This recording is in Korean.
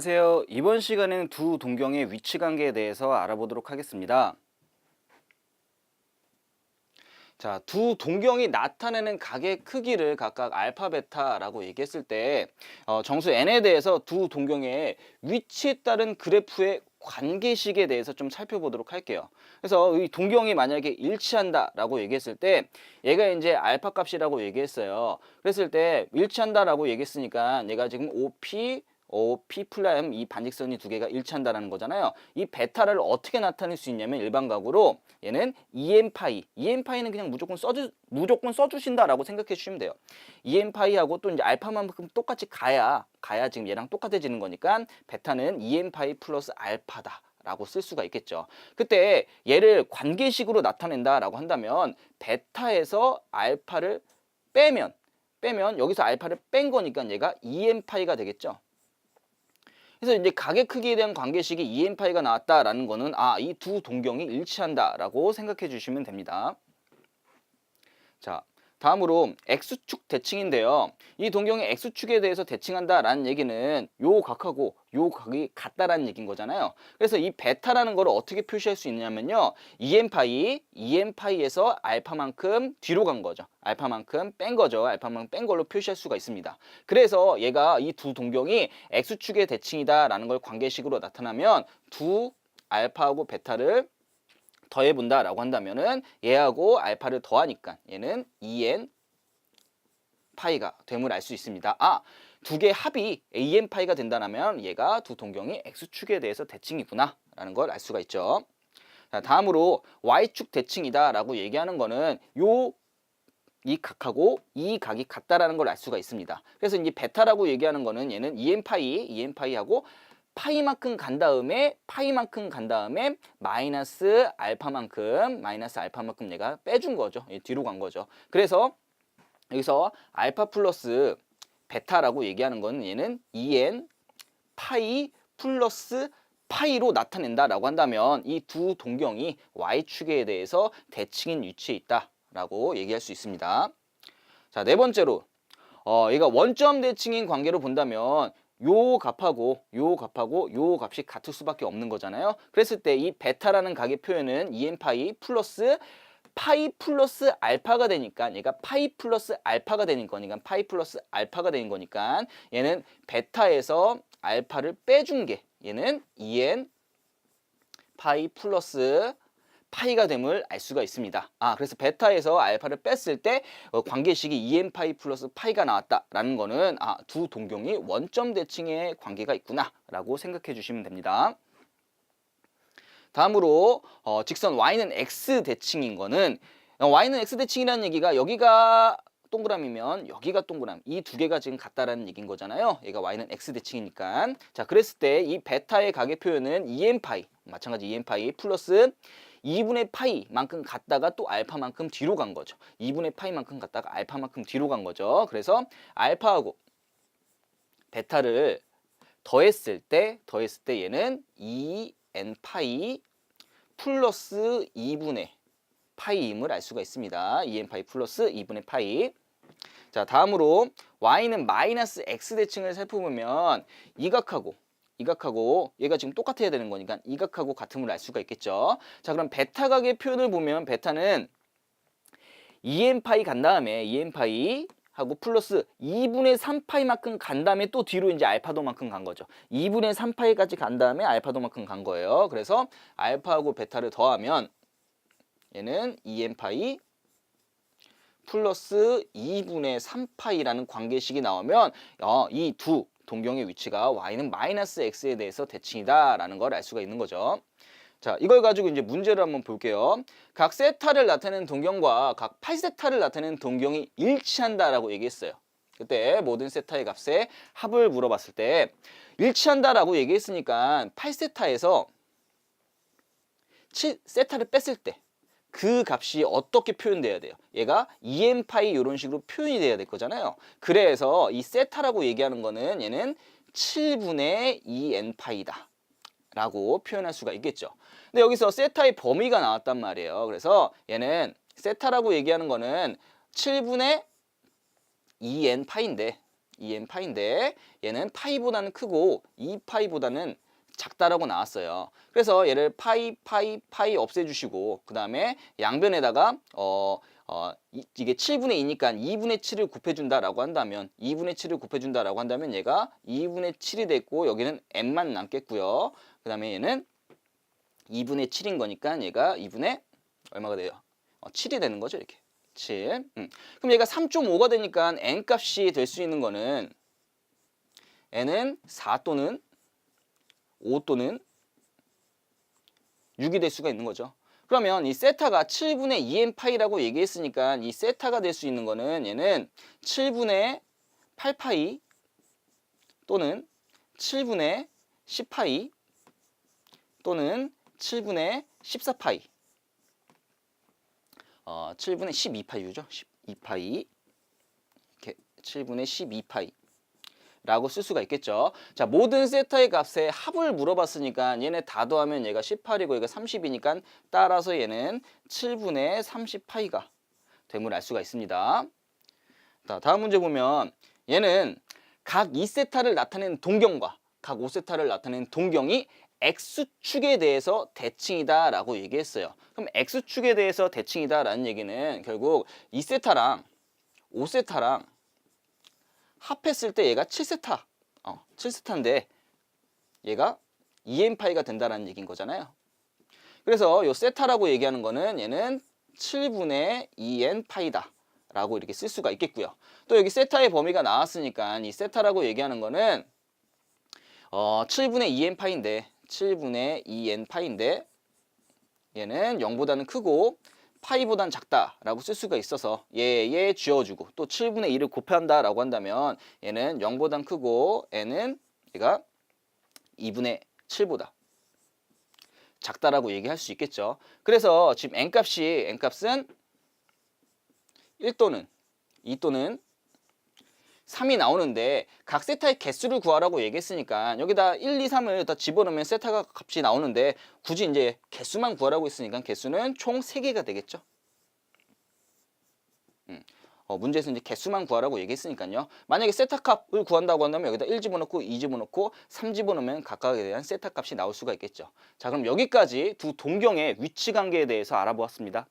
안녕하세요. 이번 시간에는 두 동경의 위치 관계에 대해서 알아보도록 하겠습니다. 자, 두 동경이 나타내는 각의 크기를 각각 알파, 베타라고 얘기했을 때 정수 n에 대해서 두 동경의 위치에 따른 그래프의 관계식에 대해서 좀 살펴보도록 할게요. 그래서 이 동경이 만약에 일치한다라고 얘기했을 때 얘가 이제 알파 값이라고 얘기했어요. 그랬을 때 일치한다라고 얘기했으니까 얘가 지금 OP 플라임 이 반직선이 두 개가 일치한다라는 거잖아요. 이 베타를 어떻게 나타낼 수 있냐면 일반각으로 얘는 EM파이는 그냥 무조건 써주신다라고 생각해 주시면 돼요. EM파이하고 또 이제 알파만큼 똑같이 가야 지금 얘랑 똑같아지는 거니까 베타는 EM파이 플러스 알파다. 라고 쓸 수가 있겠죠. 그때 얘를 관계식으로 나타낸다라고 한다면 베타에서 알파를 빼면 여기서 알파를 뺀 거니까 얘가 EM파이가 되겠죠. 그래서 이제 각의 크기에 대한 관계식이 EM파이가 나왔다라는 거는 이 두 동경이 일치한다라고 생각해 주시면 됩니다. 자, 다음으로 X축 대칭인데요. 이 동경의 X축에 대해서 대칭한다라는 얘기는 요 각하고 요 각이 같다라는 얘기인 거잖아요. 그래서 이 베타라는 걸 어떻게 표시할 수 있냐면요. EM파이에서 알파만큼 뒤로 간 거죠. 알파만큼 뺀 거죠. 알파만큼 뺀 걸로 표시할 수가 있습니다. 그래서 얘가 이 두 동경이 X축의 대칭이다라는 걸 관계식으로 나타나면 두 알파하고 베타를 더해본다라고 한다면은 얘하고 알파를 더하니까 얘는 EN 파이가 됨을 알 수 있습니다. 두 개의 합이 AN 파이가 된다면 얘가 두 동경이 X축에 대해서 대칭이구나 라는 걸 알 수가 있죠. 자, 다음으로 Y축 대칭이다 라고 얘기하는 거는 이 각하고 이 각이 같다라는 걸 알 수가 있습니다. 그래서 이제 베타라고 얘기하는 거는 얘는 EN 파이하고 파이만큼 간 다음에 마이너스 알파만큼 얘가 빼준 거죠. 뒤로 간 거죠. 그래서 여기서 알파 플러스 베타라고 얘기하는 거는 얘는 EN 파이 플러스 파이로 나타낸다라고 한다면 이 두 동경이 Y축에 대해서 대칭인 위치에 있다라고 얘기할 수 있습니다. 자, 네 번째로 얘가 원점 대칭인 관계로 본다면 요 값하고 요 값이 같을 수밖에 없는 거잖아요. 그랬을 때 이 베타라는 각의 표현은 EM파이 플러스 파이 플러스 알파가 되니까 얘가 파이 플러스 알파가 되는 거니까 얘는 베타에서 알파를 빼준 게 얘는 EN 파이 플러스 파이가 됨을 알 수가 있습니다. 그래서 베타에서 알파를 뺐을 때 관계식이 EN 파이 플러스 파이가 나왔다라는 거는 두 동경이 원점 대칭의 관계가 있구나 라고 생각해 주시면 됩니다. 다음으로 직선 Y는 X 대칭인 거는 Y는 X 대칭이라는 얘기가 여기가 동그라미면 여기가 동그라미 이 두 개가 지금 같다라는 얘기인 거잖아요. 얘가 Y는 X 대칭이니까. 자, 그랬을 때 이 베타의 각의 표현은 EN파이 마찬가지 EN파이 플러스 2분의 파이만큼 갔다가 또 알파만큼 뒤로 간 거죠. 2분의 파이만큼 갔다가 알파만큼 뒤로 간 거죠. 그래서 알파하고 베타를 더했을 때 얘는 2n 파이 플러스 2분의 파이임을 알 수가 있습니다. 2n 파이 플러스 2분의 파이. 자, 다음으로 y는 마이너스 x 대칭을 살펴보면 이 각하고 얘가 지금 똑같아야 되는 거니까 이 각하고 같음을 알 수가 있겠죠. 자, 그럼 베타 각의 표현을 보면 베타는 2n파이 간 다음에 2n파이 하고 플러스 2분의 3파이만큼 간 다음에 또 뒤로 이제 알파도만큼 간 거죠. 2분의 3파이까지 간 다음에 알파도만큼 간 거예요. 그래서 알파하고 베타를 더하면 얘는 2n파이 플러스 2분의 3파이라는 관계식이 나오면 이 두 동경의 위치가 y는 마이너스 x에 대해서 대칭이다라는 걸 알 수가 있는 거죠. 자, 이걸 가지고 이제 문제를 한번 볼게요. 각 세타를 나타내는 동경과 각 8세타를 나타내는 동경이 일치한다라고 얘기했어요. 그때 모든 세타의 값의 합을 물어봤을 때 일치한다라고 얘기했으니까 8세타에서 7세타를 뺐을 때 그 값이 어떻게 표현돼야 돼요? 얘가 EN파이 이런 식으로 표현이 돼야 될 거잖아요. 그래서 이 세타라고 얘기하는 거는 얘는 7분의 2n파이다 라고 표현할 수가 있겠죠. 근데 여기서 세타의 범위가 나왔단 말이에요. 그래서 얘는 세타라고 얘기하는 거는 7분의 2n파인데 2n파인데 얘는 파이보다는 크고 2파이보다는 작다라고 나왔어요. 그래서 얘를 파이 없애주시고 그 다음에 양변에다가 이게 7분의 2니까 2분의 7을 곱해준다라고 한다면 2분의 7을 곱해준다라고 한다면 얘가 2분의 7이 됐고 여기는 n만 남겠고요. 그 다음에 얘는 2분의 7인 거니까 얘가 2분의 얼마가 돼요? 7이 되는 거죠. 이렇게 7. 그럼 얘가 3.5가 되니까 n 값이 될 수 있는 거는 n은 4 또는 5 또는 6이 될 수가 있는 거죠. 그러면 이 세타가 7분의 2n 파이라고 얘기했으니까 이 세타가 될 수 있는 거는 얘는 7분의 8파이 또는 7분의 10파이 또는 7분의 14파이 7분의 12파이죠. 12파이 이렇게 7분의 12파이 라고 쓸 수가 있겠죠. 자, 모든 세타의 값에 합을 물어봤으니까 얘네 다 더하면 얘가 18이고 얘가 30이니까 따라서 얘는 7분의 30파이가 됨을 알 수가 있습니다. 자, 다음 문제 보면 얘는 각 2세타를 나타내는 동경과 각 5세타를 나타내는 동경이 X축에 대해서 대칭이다 라고 얘기했어요. 그럼 X축에 대해서 대칭이다 라는 얘기는 결국 2세타랑 5세타랑 합했을 때 얘가 7세타, 7세타인데 얘가 2n파이가 된다라는 얘기인 거잖아요. 그래서 요 세타라고 얘기하는 거는 얘는 7분의 2n파이다 라고 이렇게 쓸 수가 있겠고요. 또 여기 세타의 범위가 나왔으니까 이 세타라고 얘기하는 거는 7분의 2n파인데 7분의 2n파인데 얘는 0보다는 크고 파이보단 작다라고 쓸 수가 있어서 얘 쥐어주고 또 7분의 2를 곱한다라고 한다면 얘는 0보단 크고 n은 얘가 2분의 7보다 작다라고 얘기할 수 있겠죠. 그래서 지금 n값은 1 또는 2 또는 3이 나오는데 각 세타의 개수를 구하라고 얘기했으니까 여기다 1, 2, 3을 다 집어넣으면 세타가 값이 나오는데 굳이 이제 개수만 구하라고 했으니까 개수는 총 3개가 되겠죠. 문제에서 이제 개수만 구하라고 얘기했으니까요. 만약에 세타 값을 구한다고 한다면 여기다 1 집어넣고 2 집어넣고 3 집어넣으면 각각에 대한 세타 값이 나올 수가 있겠죠. 자, 그럼 여기까지 두 동경의 위치 관계에 대해서 알아보았습니다.